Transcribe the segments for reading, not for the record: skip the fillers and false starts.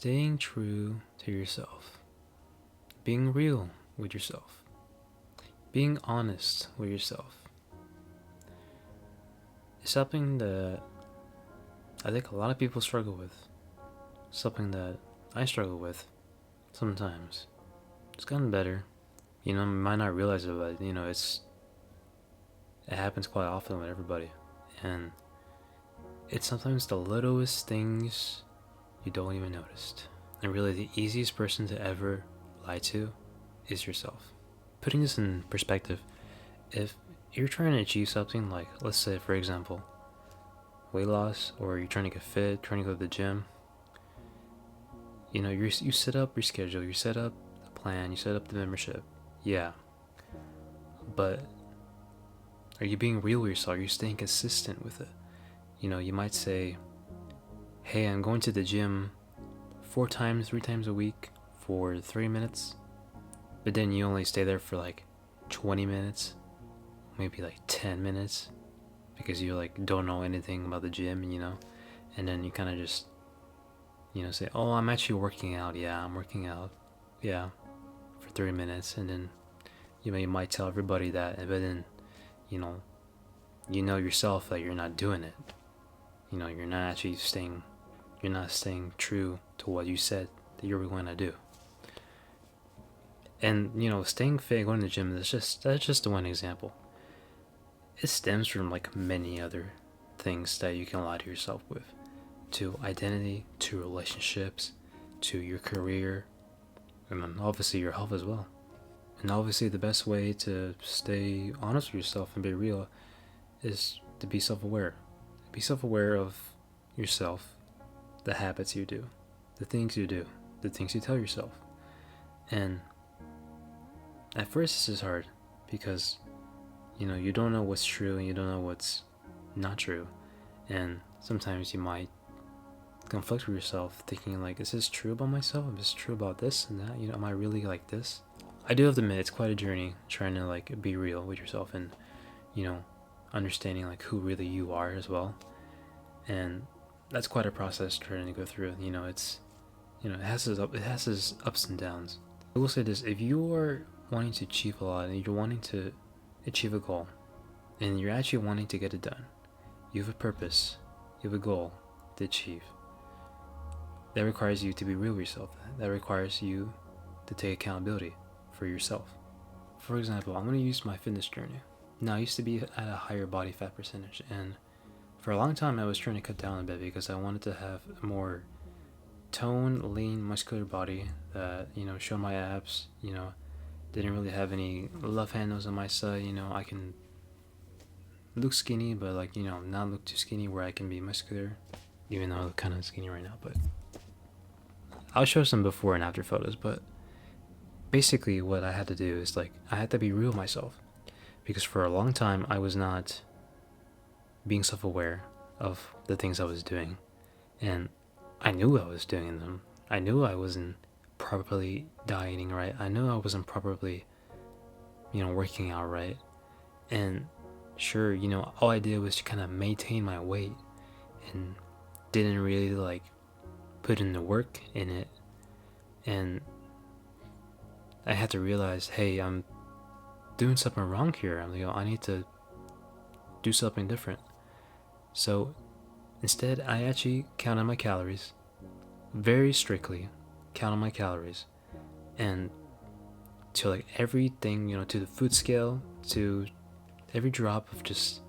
staying true to yourself, being real with yourself, being honest with yourself is something that I think a lot of people struggle with. Something that I struggle with sometimes. It's gotten better. You might not realize it, but it happens quite often with everybody. And it's sometimes the littlest things you don't even notice. And really, the easiest person to ever lie to is yourself. Putting this in perspective, if you're trying to achieve something like, let's say, for example, weight loss, or you're trying to get fit, trying to go to the gym, you set up your schedule, you set up the plan, you set up the membership. Yeah. But are you being real with yourself? Are you staying consistent with it? You might say, hey, I'm going to the gym 3 times a week for 30 minutes, but then you only stay there for like 20 minutes, maybe like 10 minutes, because you like don't know anything about the gym, and then you kind of just, say, oh, I'm actually working out. Yeah, I'm working out. Yeah, for 30 minutes, and then, you might tell everybody that, but then, you know yourself that you're not doing it. You're not actually staying true to what you said that you were going to do. And staying fit, going to the gym, that's just one example. It stems from like many other things that you can lie to yourself with, to identity, to relationships, to your career, and then obviously your health as well. And obviously the best way to stay honest with yourself and be real is to be self-aware. Be self-aware of yourself, the habits you do, the things you do, the things you tell yourself. And at first this is hard because you don't know what's true and you don't know what's not true. And sometimes you might conflict with yourself thinking like, is this true about myself? Is this true about this and that? Am I really like this? I do have to admit, it's quite a journey trying to like be real with yourself and understanding like who really you are as well. And that's quite a process trying to go through. It's it has its ups and downs. I will say this: if you are wanting to achieve a lot and you're wanting to achieve a goal and you're actually wanting to get it done, you have a purpose, you have a goal to achieve. That requires you to be real with yourself. That requires you to take accountability for yourself. For example, I'm going to use my fitness journey. Now, I used to be at a higher body fat percentage, and for a long time I was trying to cut down a bit because I wanted to have a more toned, lean, muscular body that, showed my abs, didn't really have any love handles on my side. I can look skinny, but like, not look too skinny where I can be muscular, even though I look kind of skinny right now. But I'll show some before and after photos. But basically what I had to do is like, I had to be real with myself, because for a long time I was not being self-aware of the things I was doing, and I knew I was doing them. I knew I wasn't properly dieting right. I knew I wasn't properly, working out right. And sure, all I did was to kind of maintain my weight and didn't really like put in the work in it. And I had to realize, hey, I'm doing something wrong here. I need to do something different. So instead, I actually counted my calories, very strictly counted my calories, and to like everything, to the food scale, to every drop of just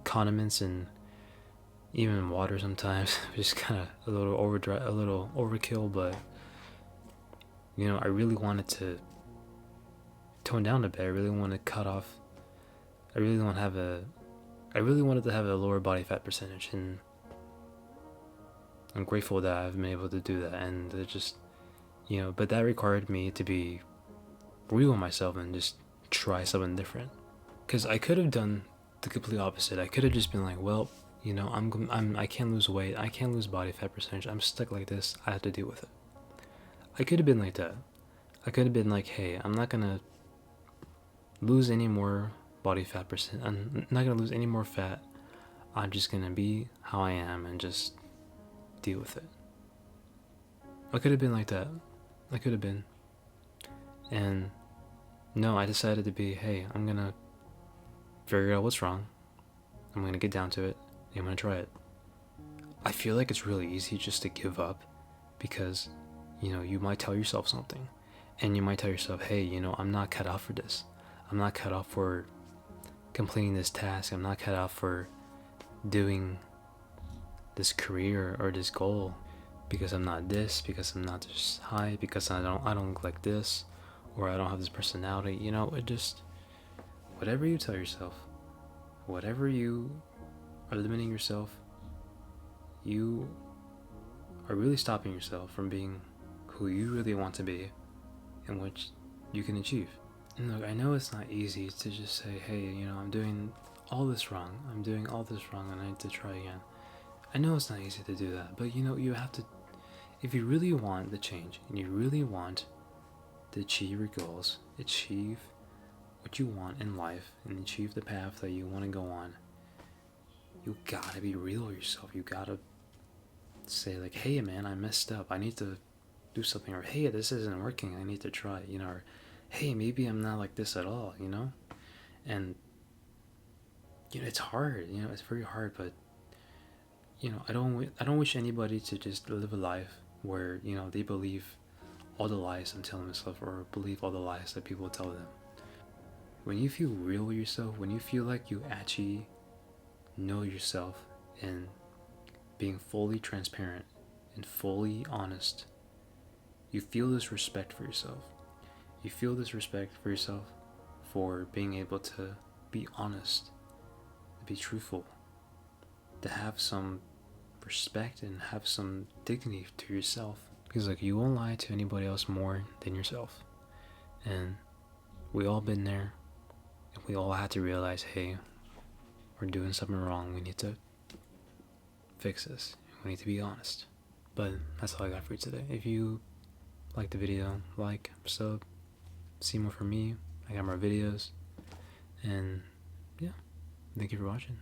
condiments and even water sometimes, just kind of a little overkill. But I really wanted to tone down a bit. I really want to cut off. I really wanted to have a lower body fat percentage, and I'm grateful that I've been able to do that. And it just, but that required me to be real with myself and just try something different. Because I could have done the complete opposite. I could have just been like, well, I can't lose weight, I can't lose body fat percentage, I'm stuck like this, I have to deal with it. I could have been like that. I could have been like, hey, I'm not gonna lose any more body fat percent. I'm not gonna lose any more fat. I'm just gonna be how I am and just deal with it. I could have been like that. I could have been. And no, I decided to be, hey, I'm gonna figure out what's wrong. I'm gonna get down to it. And I'm gonna try it. I feel like it's really easy just to give up because, you might tell yourself something. And you might tell yourself, hey, I'm not cut out for this. I'm not cut out for completing this task. I'm not cut out for doing this career or this goal because I'm not this, because I'm not this high, because I don't look like this, or I don't have this personality. It just, whatever you tell yourself, whatever you are limiting yourself, you are really stopping yourself from being who you really want to be and which you can achieve. And look, I know it's not easy to just say, hey, I'm doing all this wrong. I'm doing all this wrong and I need to try again. I know it's not easy to do that, but you have to, if you really want the change and you really want to achieve your goals, achieve what you want in life, and achieve the path that you want to go on, you gotta be real with yourself. You gotta say, like, hey man, I messed up. I need to do something. Or hey, this isn't working. I need to try, or hey, maybe I'm not like this at all, And it's hard, it's very hard, but I don't wish anybody to just live a life where, they believe all the lies I'm telling myself or believe all the lies that people tell them. When you feel real with yourself, when you feel like you actually know yourself and being fully transparent and fully honest, you feel this respect for yourself. You feel this respect for yourself for being able to be honest, to be truthful, to have some respect and have some dignity to yourself. Because like, you won't lie to anybody else more than yourself. And we all been there, and we all had to realize, hey, we're doing something wrong. We need to fix this. We need to be honest. But that's all I got for you today. If you like the video, like, sub, see more from me. I got more videos. And yeah, thank you for watching.